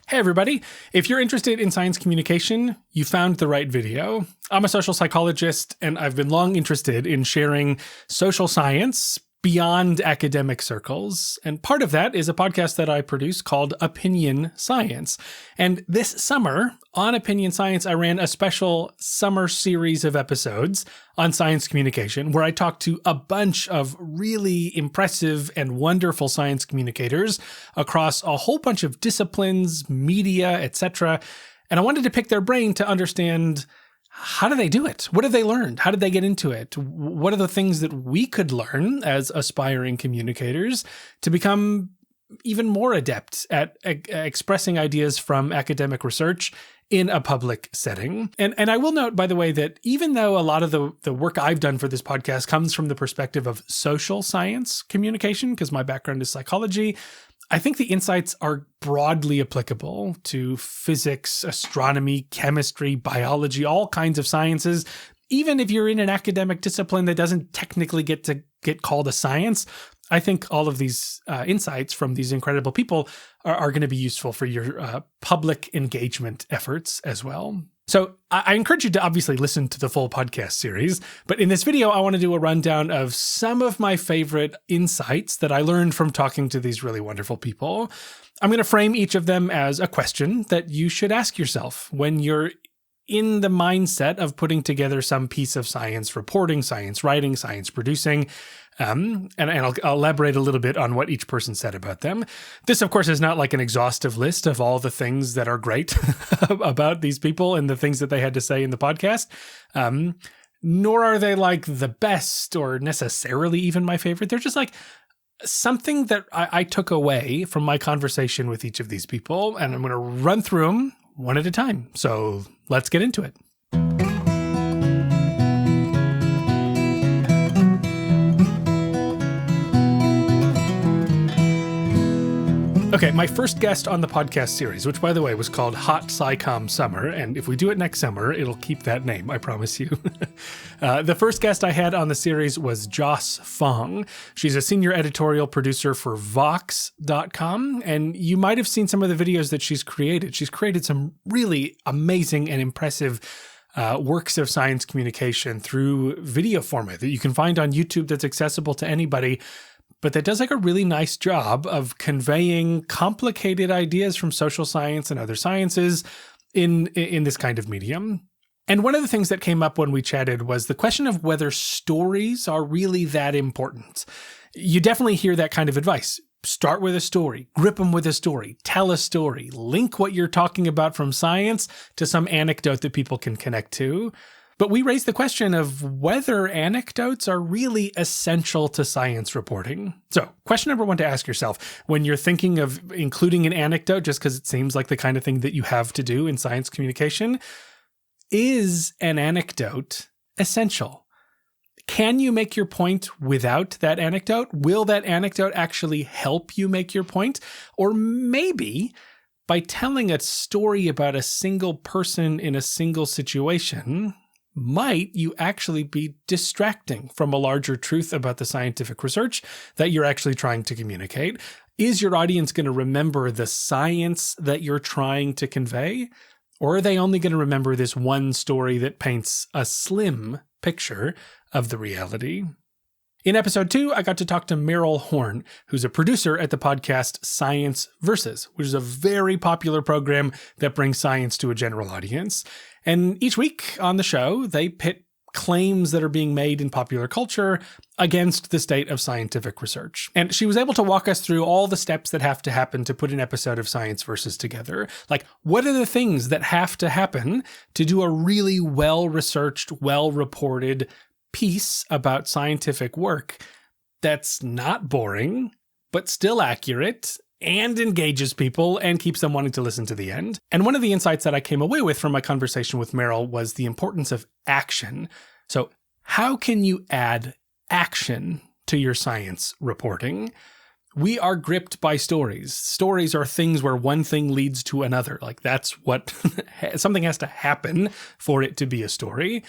Hey everybody, if you're interested in science communication, you found the right video. I'm a social psychologist and I've been long interested in sharing social science beyond academic circles. And part of that is a podcast that I produce called Opinion Science. And this summer on Opinion Science, I ran a special summer series of episodes on science communication where I talked to a bunch of really impressive and wonderful science communicators across a whole bunch of disciplines, media, etc. And I wanted to pick their brain to understand, how do they do it? What have they learned? How did they get into it? What are the things that we could learn as aspiring communicators to become even more adept at expressing ideas from academic research in a public setting? And I will note, by the way, that even though a lot of the work I've done for this podcast comes from the perspective of social science communication, because my background is psychology, I think the insights are broadly applicable to physics, astronomy, chemistry, biology, all kinds of sciences. Even if you're in an academic discipline that doesn't technically get called a science, I think all of these insights from these incredible people are going to be useful for your public engagement efforts as well. So I encourage you to obviously listen to the full podcast series, but in this video, I want to do a rundown of some of my favorite insights that I learned from talking to these really wonderful people. I'm going to frame each of them as a question that you should ask yourself when you're in the mindset of putting together some piece of science reporting, science writing, science producing. And I'll elaborate a little bit on what each person said about them. This, of course, is not like an exhaustive list of all the things that are great about these people and the things that they had to say in the podcast. Nor are they like the best or necessarily even my favorite. They're just like something that I took away from my conversation with each of these people, and I'm going to run through them one at a time. So let's get into it. Okay, my first guest on the podcast series, which, by the way, was called Hot SciComm Summer, and if we do it next summer, it'll keep that name, I promise you. The first guest I had on the series was Joss Fong. She's a senior editorial producer for Vox.com, and you might have seen some of the videos that she's created. She's created some really amazing and impressive works of science communication through video format that you can find on YouTube that's accessible to anybody, but that does like a really nice job of conveying complicated ideas from social science and other sciences in this kind of medium. And one of the things that came up when we chatted was the question of whether stories are really that important. You definitely hear that kind of advice. Start with a story, grip them with a story, tell a story, link what you're talking about from science to some anecdote that people can connect to. But we raised the question of whether anecdotes are really essential to science reporting. So, question number one to ask yourself when you're thinking of including an anecdote, just because it seems like the kind of thing that you have to do in science communication, is an anecdote essential? Can you make your point without that anecdote? Will that anecdote actually help you make your point? Or maybe by telling a story about a single person in a single situation, might you actually be distracting from a larger truth about the scientific research that you're actually trying to communicate? Is your audience going to remember the science that you're trying to convey? Or are they only going to remember this one story that paints a slim picture of the reality? In episode 2, I got to talk to Meryl Horn, who's a producer at the podcast Science Versus, which is a very popular program that brings science to a general audience. And each week on the show, they pit claims that are being made in popular culture against the state of scientific research. And she was able to walk us through all the steps that have to happen to put an episode of Science Versus together. Like, what are the things that have to happen to do a really well-researched, well-reported piece about scientific work that's not boring, but still accurate and engages people and keeps them wanting to listen to the end. And one of the insights that I came away with from my conversation with Meryl was the importance of action. So how can you add action to your science reporting? We are gripped by stories. Stories are things where one thing leads to another. Like that's what something has to happen for it to be a story.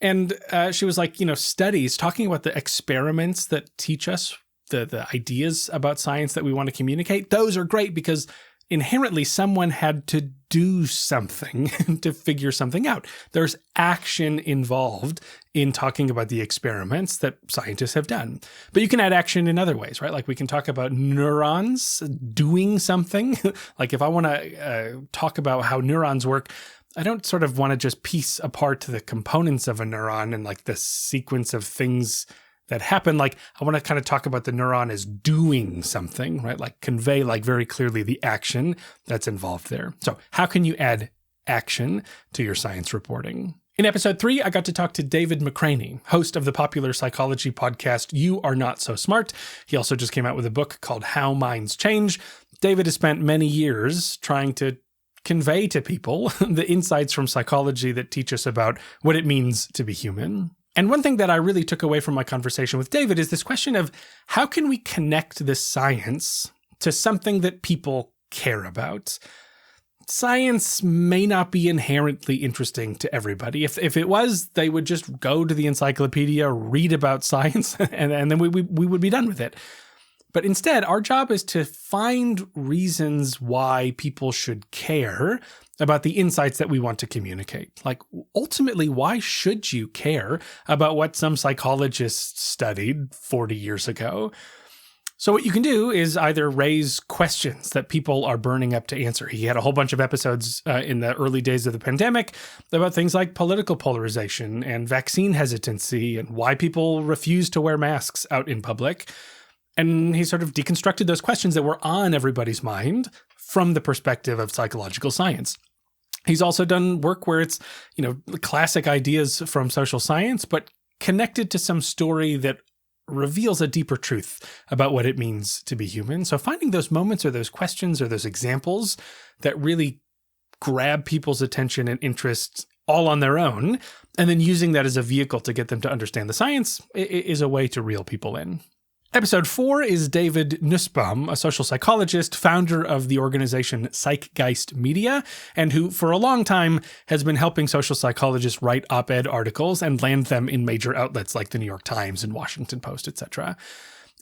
And she was like, studies talking about the experiments that teach us the ideas about science that we want to communicate. Those are great because inherently someone had to do something to figure something out. There's action involved in talking about the experiments that scientists have done. But you can add action in other ways, right? Like we can talk about neurons doing something. Like if I want to talk about how neurons work, I don't sort of want to just piece apart the components of a neuron and like the sequence of things that happen. Like I want to kind of talk about the neuron as doing something, right? Like convey like very clearly the action that's involved there. So how can you add action to your science reporting? In episode 3, I got to talk to David McRaney, host of the popular psychology podcast, You Are Not So Smart. He also just came out with a book called How Minds Change. David has spent many years trying to convey to people the insights from psychology that teach us about what it means to be human. And one thing that I really took away from my conversation with David is this question of how can we connect this science to something that people care about? Science may not be inherently interesting to everybody. If it was, they would just go to the encyclopedia, read about science, and then we would be done with it. But instead, our job is to find reasons why people should care about the insights that we want to communicate. Like, ultimately, why should you care about what some psychologists studied 40 years ago? So what you can do is either raise questions that people are burning up to answer. He had a whole bunch of episodes in the early days of the pandemic about things like political polarization and vaccine hesitancy and why people refuse to wear masks out in public. And he sort of deconstructed those questions that were on everybody's mind from the perspective of psychological science. He's also done work where it's, classic ideas from social science, but connected to some story that reveals a deeper truth about what it means to be human. So finding those moments or those questions or those examples that really grab people's attention and interest all on their own, and then using that as a vehicle to get them to understand the science is a way to reel people in. Episode 4 is David Nussbaum, a social psychologist, founder of the organization Psychgeist Media, and who for a long time has been helping social psychologists write op-ed articles and land them in major outlets like the New York Times and Washington Post, etc.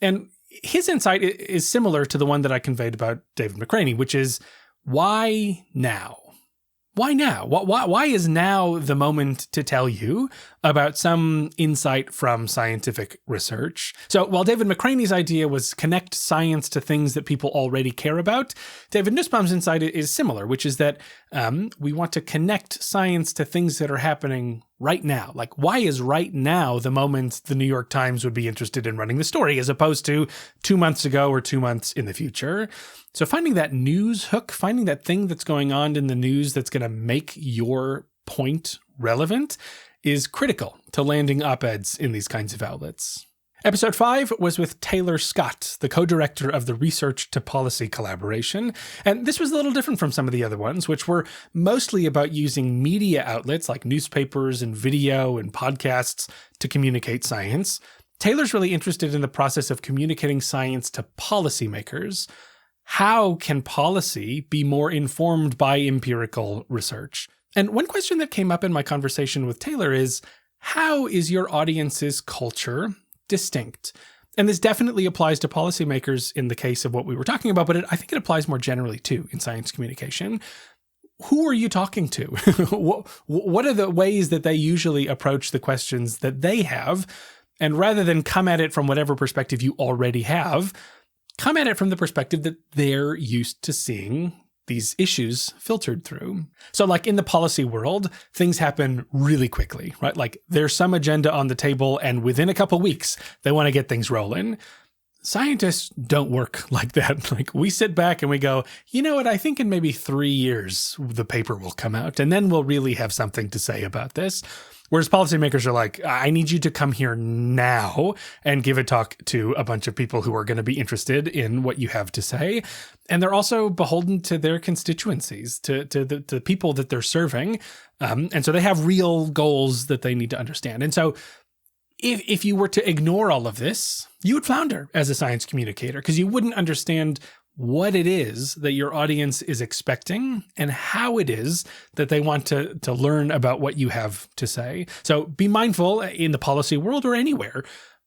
And his insight is similar to the one that I conveyed about David McRaney, which is, why now? Why now? Why is now the moment to tell you about some insight from scientific research? So while David McRaney's idea was connect science to things that people already care about, David Nussbaum's insight is similar, which is that we want to connect science to things that are happening right now. Like, why is right now the moment the New York Times would be interested in running the story as opposed to 2 months ago or 2 months in the future? So finding that news hook, finding that thing that's going on in the news that's going to make your point relevant is critical to landing op-eds in these kinds of outlets. Episode 5 was with Taylor Scott, the co-director of the Research to Policy collaboration. And this was a little different from some of the other ones, which were mostly about using media outlets like newspapers and video and podcasts to communicate science. Taylor's really interested in the process of communicating science to policymakers. How can policy be more informed by empirical research? And one question that came up in my conversation with Taylor is, how is your audience's culture distinct? And this definitely applies to policymakers in the case of what we were talking about, but I think it applies more generally too in science communication. Who are you talking to? What are the ways that they usually approach the questions that they have? And rather than come at it from whatever perspective you already have, come at it from the perspective that they're used to seeing these issues filtered through. So like in the policy world, things happen really quickly, right? Like there's some agenda on the table and within a couple weeks, they want to get things rolling. Scientists don't work like that. Like we sit back and we go, you know what? I think in maybe 3 years, the paper will come out and then we'll really have something to say about this. Whereas policymakers are like, I need you to come here now and give a talk to a bunch of people who are going to be interested in what you have to say. And they're also beholden to their constituencies, to the people that they're serving. And so they have real goals that they need to understand. And so if you were to ignore all of this, you would flounder as a science communicator because you wouldn't understand what it is that your audience is expecting and how it is that they want to learn about what you have to say. So be mindful in the policy world or anywhere.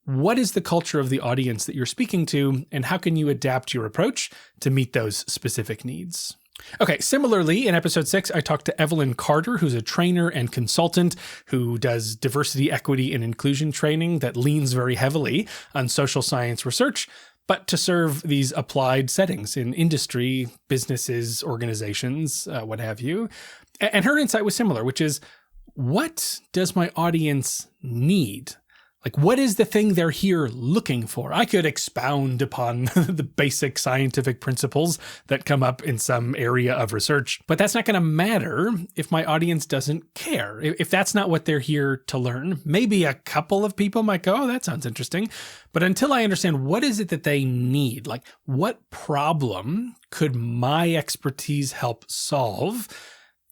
what is the culture of the audience that you're speaking to, and how can you adapt your approach to meet those specific needs? Okay, similarly, in episode 6, I talked to Evelyn Carter, who's a trainer and consultant who does diversity, equity, and inclusion training that leans very heavily on social science research, but to serve these applied settings in industry, businesses, organizations, what have you. And her insight was similar, which is, what does my audience need? Like, what is the thing they're here looking for? I could expound upon the basic scientific principles that come up in some area of research, but that's not going to matter if my audience doesn't care. If that's not what they're here to learn, maybe a couple of people might go, oh, that sounds interesting. But until I understand what is it that they need, like what problem could my expertise help solve,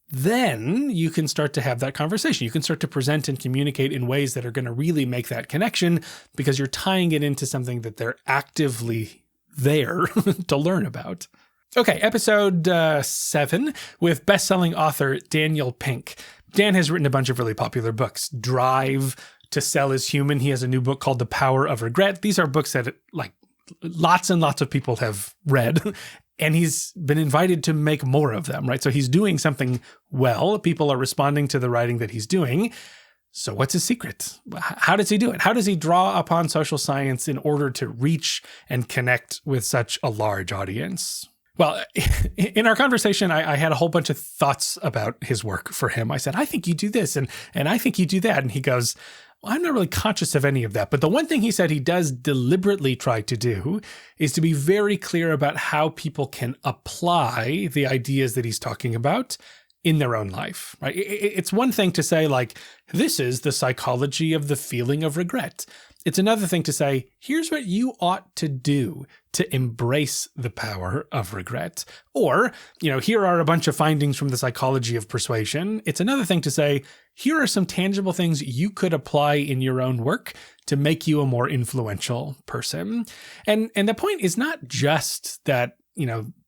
then you can start to have that conversation. You can start to present and communicate in ways that are going to really make that connection because you're tying it into something that they're actively there to learn about. Okay, episode 7 with best-selling author Daniel Pink. Dan has written a bunch of really popular books. Drive, To Sell is Human. He has a new book called The Power of Regret. These are books that like lots and lots of people have read. And he's been invited to make more of them, right? So he's doing something well. People are responding to the writing that he's doing. So what's his secret? How does he do it? How does he draw upon social science in order to reach and connect with such a large audience? Well, in our conversation, I had a whole bunch of thoughts about his work for him. I said, I think you do this, and I think you do that. And he goes, I'm not really conscious of any of that. But the one thing he said he does deliberately try to do is to be very clear about how people can apply the ideas that he's talking about in their own life, right? It's one thing to say, like, this is the psychology of the feeling of regret. It's another thing to say, here's what you ought to do to embrace the power of regret. Or, here are a bunch of findings from the psychology of persuasion. It's another thing to say, here are some tangible things you could apply in your own work to make you a more influential person. And the point is not just that,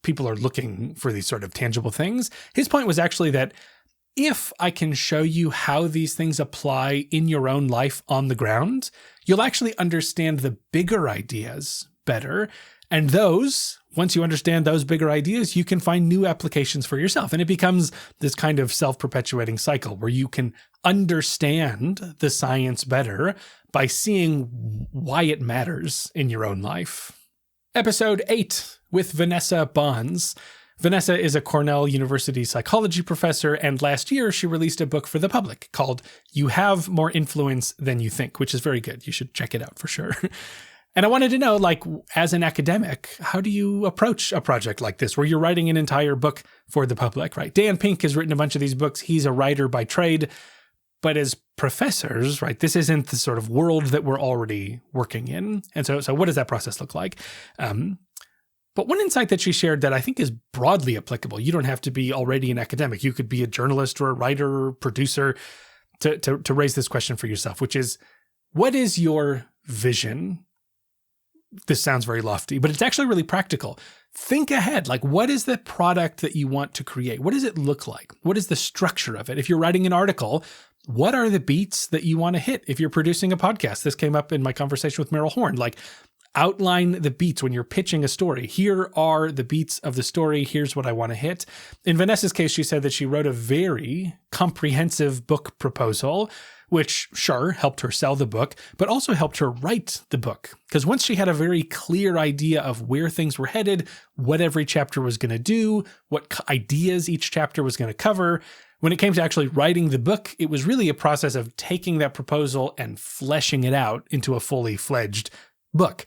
people are looking for these sort of tangible things. His point was actually that if I can show you how these things apply in your own life on the ground, you'll actually understand the bigger ideas better. And once you understand those bigger ideas, you can find new applications for yourself. And it becomes this kind of self-perpetuating cycle where you can understand the science better by seeing why it matters in your own life. Episode 8 with Vanessa Bohns. Vanessa is a Cornell University psychology professor, and last year she released a book for the public called You Have More Influence Than You Think, which is very good. You should check it out for sure. And I wanted to know, as an academic, how do you approach a project like this where you're writing an entire book for the public, right? Dan Pink has written a bunch of these books. He's a writer by trade. But as professors, right, this isn't the sort of world that we're already working in. And so what does that process look like? But one insight that she shared that I think is broadly applicable, you don't have to be already an academic. You could be a journalist or a writer or producer to raise this question for yourself, which is, what is your vision? This sounds very lofty, but it's actually really practical. Think ahead. What is the product that you want to create? What does it look like? What is the structure of it? If you're writing an article, what are the beats that you want to hit? If you're producing a podcast, this came up in my conversation with Meryl Horn, outline the beats when you're pitching a story. Here are the beats of the story. Here's what I want to hit. In Vanessa's case, she said that she wrote a very comprehensive book proposal, which sure helped her sell the book, but also helped her write the book. Because once she had a very clear idea of where things were headed, what every chapter was going to do, what ideas each chapter was going to cover, when it came to actually writing the book, it was really a process of taking that proposal and fleshing it out into a fully fledged book.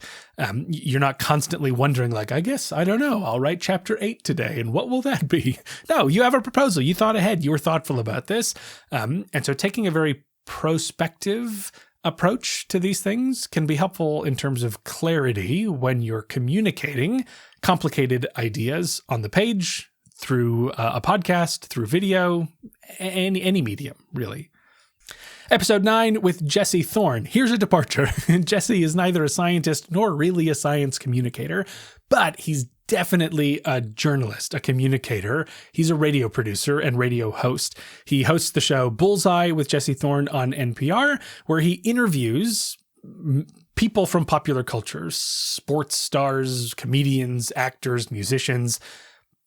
You're not constantly wondering, I guess, I don't know, I'll write chapter 8 today, and what will that be? No, you have a proposal. You thought ahead. You were thoughtful about this. And so taking a very prospective approach to these things can be helpful in terms of clarity when you're communicating complicated ideas on the page, through a podcast, through video, any medium, really. Episode 9 with Jesse Thorn. Here's a departure. Jesse is neither a scientist nor really a science communicator, but he's definitely a journalist, a communicator. He's a radio producer and radio host. He hosts the show Bullseye with Jesse Thorn on NPR, where he interviews people from popular culture, sports stars, comedians, actors, musicians.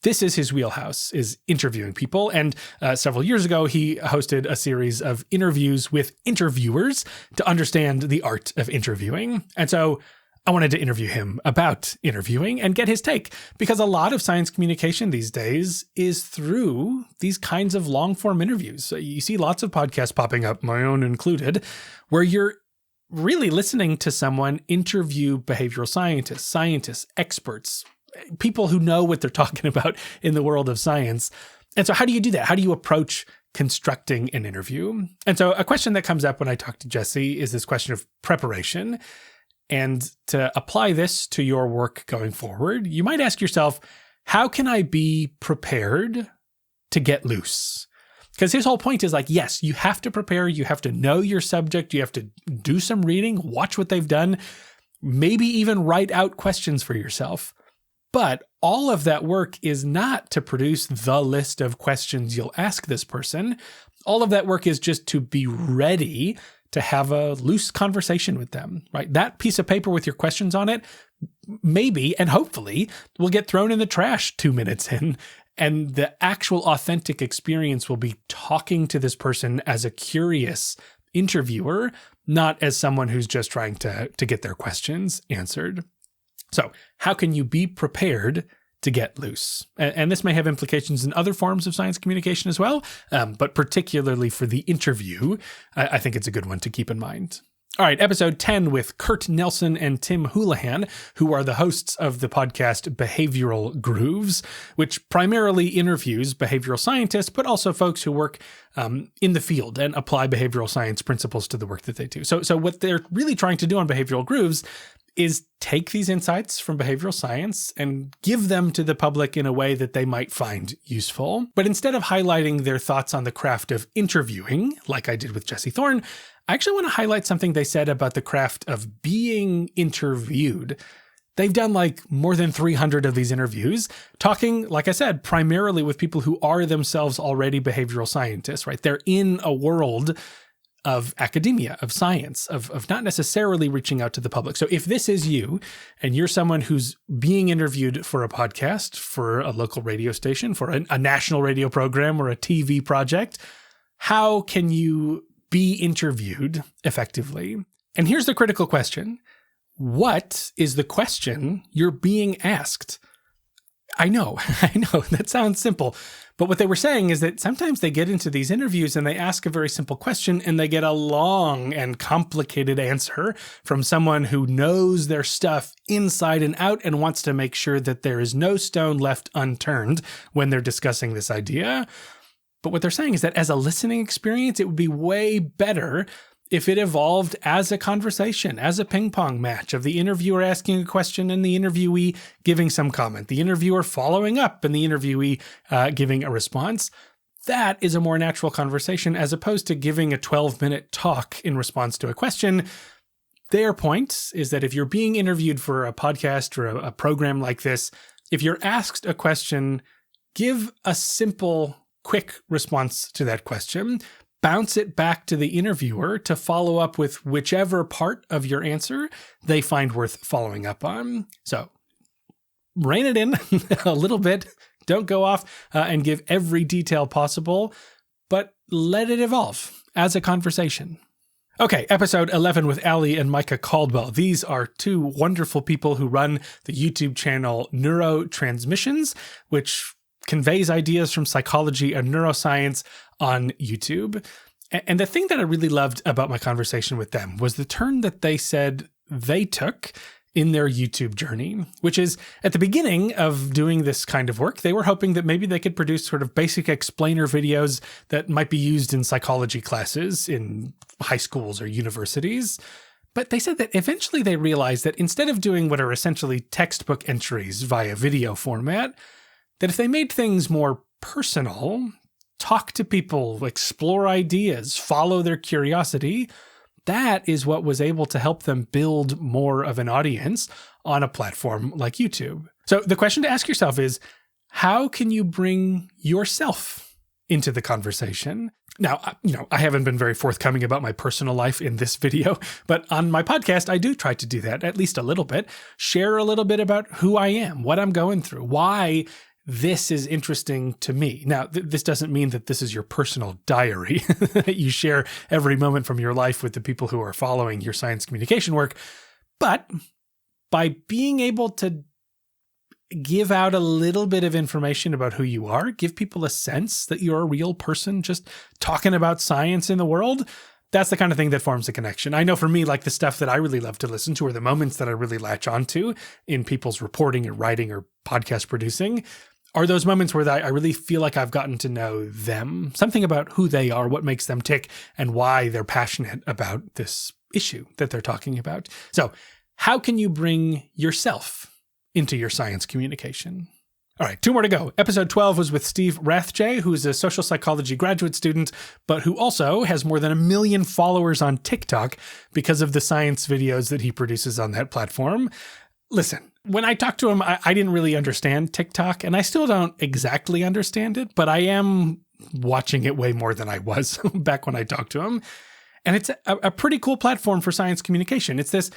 This is his wheelhouse, is interviewing people. And several years ago, he hosted a series of interviews with interviewers to understand the art of interviewing. And so I wanted to interview him about interviewing and get his take, because a lot of science communication these days is through these kinds of long-form interviews. You see lots of podcasts popping up, my own included, where you're really listening to someone interview behavioral scientists, experts, people who know what they're talking about in the world of science. And so how do you do that? How do you approach constructing an interview? And so a question that comes up when I talk to Jesse is this question of preparation. And to apply this to your work going forward, you might ask yourself, how can I be prepared to get loose? Because his whole point is like, yes, you have to prepare. You have to know your subject. You have to do some reading, watch what they've done, maybe even write out questions for yourself. But all of that work is not to produce the list of questions you'll ask this person. All of that work is just to be ready to have a loose conversation with them, right? That piece of paper with your questions on it, maybe and hopefully will get thrown in the trash 2 minutes in. And the actual authentic experience will be talking to this person as a curious interviewer, not as someone who's just trying to get their questions answered. So how can you be prepared to get loose? And this may have implications in other forms of science communication as well, but particularly for the interview, I think it's a good one to keep in mind. All right, episode 10 with Kurt Nelson and Tim Houlihan, who are the hosts of the podcast Behavioral Grooves, which primarily interviews behavioral scientists, but also folks who work in the field and apply behavioral science principles to the work that they do. So what they're really trying to do on Behavioral Grooves is take these insights from behavioral science and give them to the public in a way that they might find useful. But instead of highlighting their thoughts on the craft of interviewing, like I did with Jesse Thorn, I actually want to highlight something they said about the craft of being interviewed. They've done like more than 300 of these interviews, talking, like I said, primarily with people who are themselves already behavioral scientists, right? They're in a world of academia, of science, of not necessarily reaching out to the public. So if this is you and you're someone who's being interviewed for a podcast, for a local radio station, for a national radio program or a TV project, how can you be interviewed effectively? And here's the critical question. What is the question you're being asked? I know, that sounds simple. But what they were saying is that sometimes they get into these interviews and they ask a very simple question and they get a long and complicated answer from someone who knows their stuff inside and out and wants to make sure that there is no stone left unturned when they're discussing this idea. But what they're saying is that as a listening experience, it would be way better if it evolved as a conversation, as a ping pong match of the interviewer asking a question and the interviewee giving some comment, the interviewer following up and the interviewee giving a response. That is a more natural conversation as opposed to giving a 12-minute talk in response to a question. Their point is that if you're being interviewed for a podcast or a program like this, if you're asked a question, give a simple, quick response to that question. Bounce it back to the interviewer to follow up with whichever part of your answer they find worth following up on. So rein it in a little bit. Don't go off and give every detail possible, but let it evolve as a conversation. Okay, episode 11 with Alie and Micah Caldwell. These are two wonderful people who run the YouTube channel Neurotransmissions, which conveys ideas from psychology and neuroscience on YouTube. And the thing that I really loved about my conversation with them was the turn that they said they took in their YouTube journey, which is at the beginning of doing this kind of work, they were hoping that maybe they could produce sort of basic explainer videos that might be used in psychology classes in high schools or universities. But they said that eventually they realized that instead of doing what are essentially textbook entries via video format, that if they made things more personal, talk to people, explore ideas, follow their curiosity, that is what was able to help them build more of an audience on a platform like YouTube. So the question to ask yourself is, how can you bring yourself into the conversation. Now, I haven't been very forthcoming about my personal life in this video, but on my podcast, I do try to do that at least a little bit, share a little bit about who I am, what I'm going through, why this is interesting to me. Now, this doesn't mean that this is your personal diary that you share every moment from your life with the people who are following your science communication work, but by being able to give out a little bit of information about who you are, give people a sense that you're a real person just talking about science in the world, that's the kind of thing that forms a connection. I know for me, like the stuff that I really love to listen to, or the moments that I really latch onto in people's reporting or writing or podcast producing, are those moments where I really feel like I've gotten to know them, something about who they are, what makes them tick, and why they're passionate about this issue that they're talking about. So how can you bring yourself into your science communication? All right, 2 more to go. Episode 12 was with Steve Rathje, who's a social psychology graduate student, but who also has more than 1 million followers on TikTok because of the science videos that he produces on that platform. Listen, when I talked to him, I didn't really understand TikTok, and I still don't exactly understand it, but I am watching it way more than I was back when I talked to him. And it's a pretty cool platform for science communication. It's this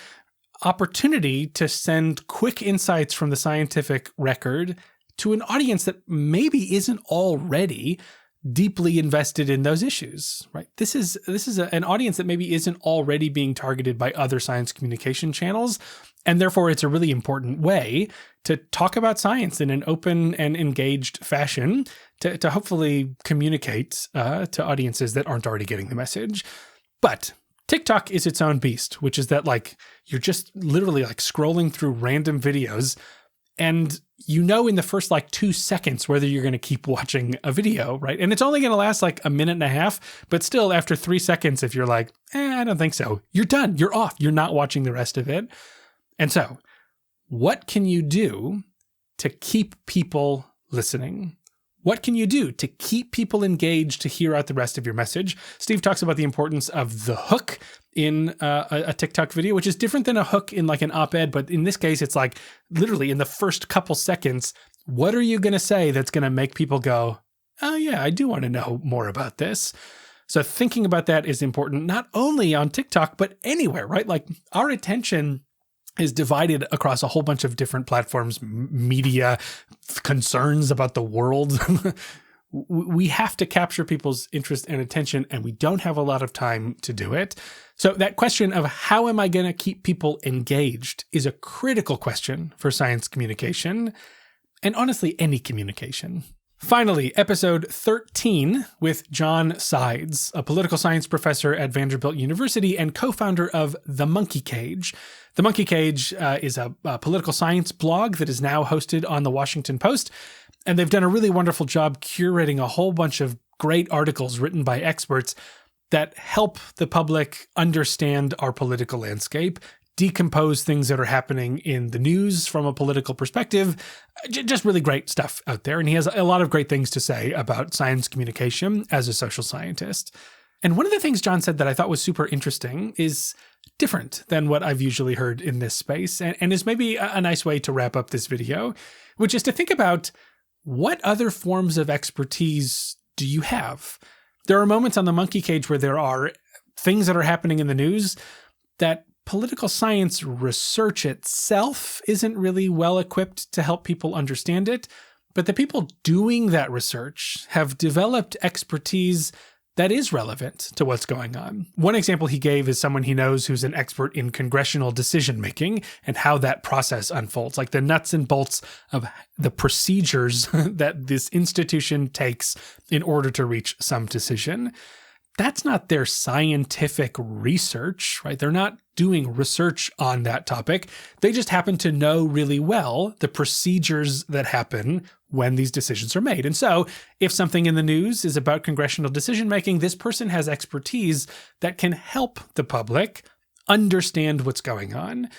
opportunity to send quick insights from the scientific record to an audience that maybe isn't already deeply invested in those issues, right? This is an audience that maybe isn't already being targeted by other science communication channels, and therefore it's a really important way to talk about science in an open and engaged fashion to hopefully communicate to audiences that aren't already getting the message. But TikTok is its own beast, which is that like you're just literally like scrolling through random videos, and in the first like 2 seconds whether you're going to keep watching a video, right? And it's only going to last like 1.5 minutes, but still after 3 seconds, if you're like, I don't think so, you're done, you're off, you're not watching the rest of it. And so what can you do to keep people listening? What can you do to keep people engaged to hear out the rest of your message? Steve talks about the importance of the hook in a TikTok video, which is different than a hook in like an op-ed. But in this case, it's like literally in the first couple seconds, what are you going to say that's going to make people go, oh yeah, I do want to know more about this. So thinking about that is important, not only on TikTok, but anywhere, right? Like our attention is divided across a whole bunch of different platforms, media, concerns about the world. We have to capture people's interest and attention, and we don't have a lot of time to do it. So that question of how am I going to keep people engaged is a critical question for science communication, and honestly, any communication. Finally, episode 13 with John Sides, a political science professor at Vanderbilt University and co-founder of The Monkey Cage. The Monkey Cage is a political science blog that is now hosted on the Washington Post, and they've done a really wonderful job curating a whole bunch of great articles written by experts that help the public understand our political landscape, decompose things that are happening in the news from a political perspective. Just really great stuff out there. And he has a lot of great things to say about science communication as a social scientist. And one of the things John said that I thought was super interesting is different than what I've usually heard in this space, and is maybe a nice way to wrap up this video, which is to think about what other forms of expertise do you have? There are moments on the Monkey Cage where there are things that are happening in the news that political science research itself isn't really well equipped to help people understand it, but the people doing that research have developed expertise that is relevant to what's going on. One example he gave is someone he knows who's an expert in congressional decision-making and how that process unfolds, like the nuts and bolts of the procedures that this institution takes in order to reach some decision. That's not their scientific research, right? They're not doing research on that topic. They just happen to know really well the procedures that happen when these decisions are made. And so if something in the news is about congressional decision-making, this person has expertise that can help the public understand what's going on.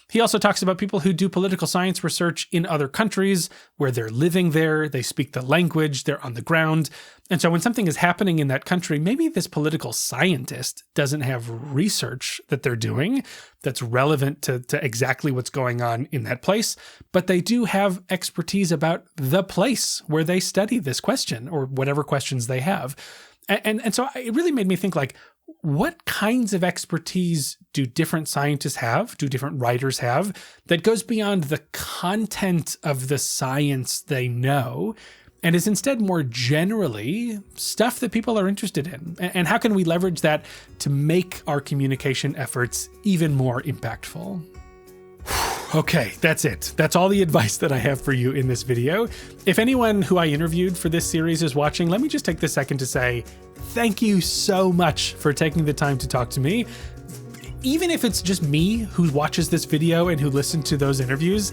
He also talks about people who do political science research in other countries where they're living there, they speak the language, they're on the ground. And so when something is happening in that country, maybe this political scientist doesn't have research that they're doing that's relevant to exactly what's going on in that place, but they do have expertise about the place where they study this question or whatever questions they have. And so it really made me think, like, what kinds of expertise do different scientists have, do different writers have, that goes beyond the content of the science they know and is instead more generally stuff that people are interested in? And how can we leverage that to make our communication efforts even more impactful? Okay, that's it. That's all the advice that I have for you in this video. If anyone who I interviewed for this series is watching, let me just take this second to say thank you so much for taking the time to talk to me. Even if it's just me who watches this video and who listened to those interviews,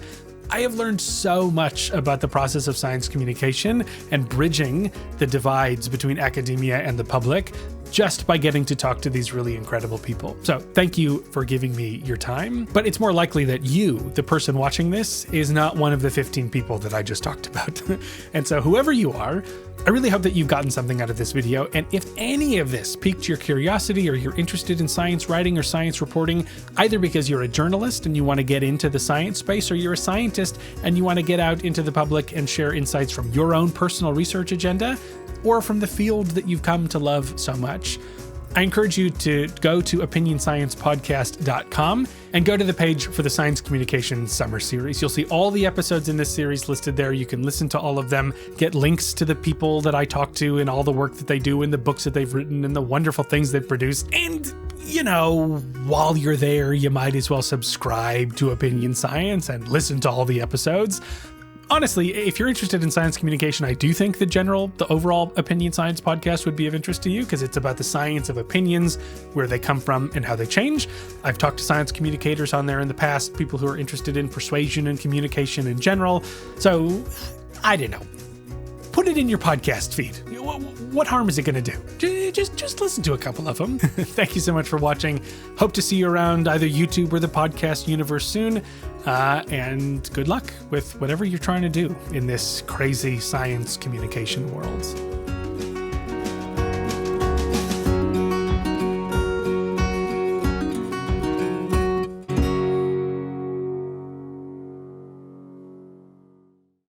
I have learned so much about the process of science communication and bridging the divides between academia and the public just by getting to talk to these really incredible people. So thank you for giving me your time. But it's more likely that you, the person watching this, is not one of the 15 people that I just talked about. And so whoever you are, I really hope that you've gotten something out of this video. And if any of this piqued your curiosity or you're interested in science writing or science reporting, either because you're a journalist and you want to get into the science space, or you're a scientist and you want to get out into the public and share insights from your own personal research agenda, or from the field that you've come to love so much, I encourage you to go to opinionsciencepodcast.com and go to the page for the Science Communication Summer Series. You'll see all the episodes in this series listed there. You can listen to all of them, get links to the people that I talk to and all the work that they do and the books that they've written and the wonderful things they've produced. And, you know, while you're there, you might as well subscribe to Opinion Science and listen to all the episodes. Honestly, if you're interested in science communication, I do think the overall Opinion Science podcast would be of interest to you, because it's about the science of opinions, where they come from and how they change. I've talked to science communicators on there in the past, people who are interested in persuasion and communication in general. So, I don't know. Put it in your podcast feed. What harm is it going to do? Just listen to a couple of them. Thank you so much for watching. Hope to see you around either YouTube or the podcast universe soon. And good luck with whatever you're trying to do in this crazy science communication world.